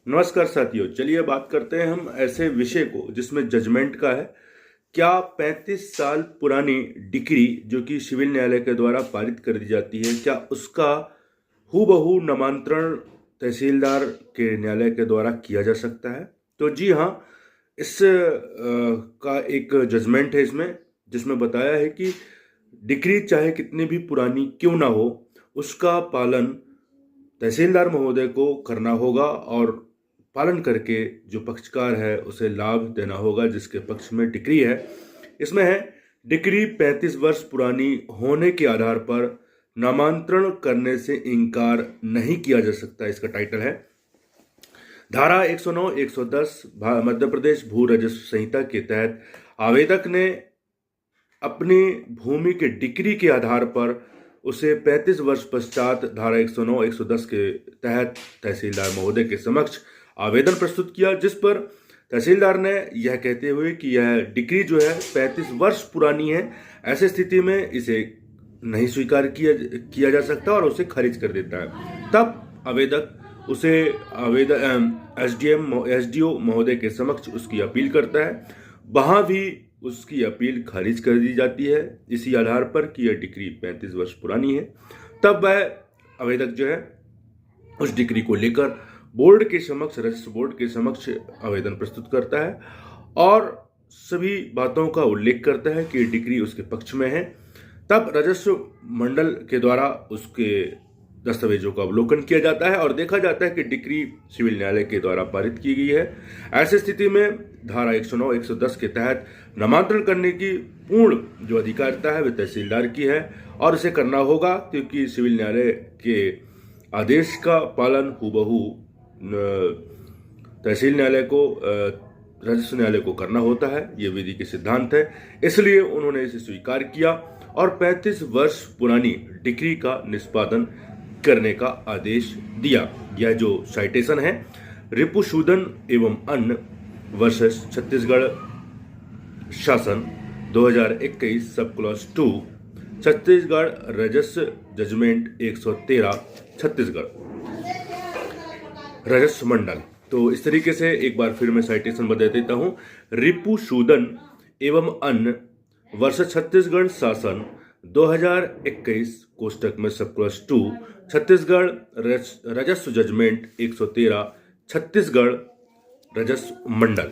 नमस्कार साथियों, चलिए बात करते हैं हम ऐसे विषय को जिसमें जजमेंट का है। क्या 35 साल पुरानी डिक्री जो कि सिविल न्यायालय के द्वारा पारित कर दी जाती है, क्या उसका हूबहू नामांतरण तहसीलदार के न्यायालय के द्वारा किया जा सकता है? तो जी हाँ, इस का एक जजमेंट है इसमें, जिसमें बताया है कि डिक्री चाहे कितनी भी पुरानी क्यों ना हो, उसका पालन तहसीलदार महोदय को करना होगा और पालन करके जो पक्षकार है उसे लाभ देना होगा जिसके पक्ष में डिक्री है। इसमें है, डिक्री 35 वर्ष पुरानी होने के आधार पर नामांतरण करने से इनकार नहीं किया जा सकता, इसका टाइटल है। धारा 109 110 मध्य प्रदेश भू राजस्व संहिता के तहत आवेदक ने अपनी भूमि के डिक्री के आधार पर उसे 35 वर्ष पश्चात धारा 109 110 के तहत तहसीलदार महोदय के समक्ष आवेदन प्रस्तुत किया, जिस पर तहसीलदार ने यह कहते हुए कि यह डिक्री जो है 35 वर्ष पुरानी है, ऐसी स्थिति में इसे नहीं स्वीकार किया जा सकता और उसे खारिज कर देता है। तब आवेदक उसे एसडीओ महोदय के समक्ष उसकी अपील करता है। वहां भी उसकी अपील खारिज कर दी जाती है इसी आधार पर कि यह डिक्री 35 वर्ष पुरानी है। तब वह आवेदक जो है उस डिक्री को लेकर बोर्ड के समक्ष, राजस्व बोर्ड के समक्ष आवेदन प्रस्तुत करता है और सभी बातों का उल्लेख करता है कि डिक्री उसके पक्ष में है। तब राजस्व मंडल के द्वारा उसके दस्तावेजों का अवलोकन किया जाता है और देखा जाता है कि डिक्री सिविल न्यायालय के द्वारा पारित की गई है। ऐसी स्थिति में धारा 109 110 के तहत नामांतरण करने की पूर्ण जो अधिकारिता है वह तहसीलदार की है और इसे करना होगा, क्योंकि सिविल न्यायालय के आदेश का पालन हूबहू तहसील न्यायालय को, राजस्व न्यायालय को करना होता है। ये विधि के सिद्धांत है, इसलिए उन्होंने इसे स्वीकार किया और 35 वर्ष पुरानी डिक्री का निष्पादन करने का आदेश दिया। यह जो साइटेशन है, रिपुसूदन एवं अन्य वर्सेस छत्तीसगढ़ शासन 2021 सब क्लॉज 2 छत्तीसगढ़ राजस्व जजमेंट 113 छत्तीसगढ़ राजस्व मंडल। तो इस तरीके से एक बार फिर मैं साइटेशन बता देता हूं। रिपुसूदन एवं अन्य वर्ष छत्तीसगढ़ शासन 2021 कोष्टक में सब क्लॉज 2 छत्तीसगढ़ राजस्व जजमेंट 113 छत्तीसगढ़ राजस्व मंडल।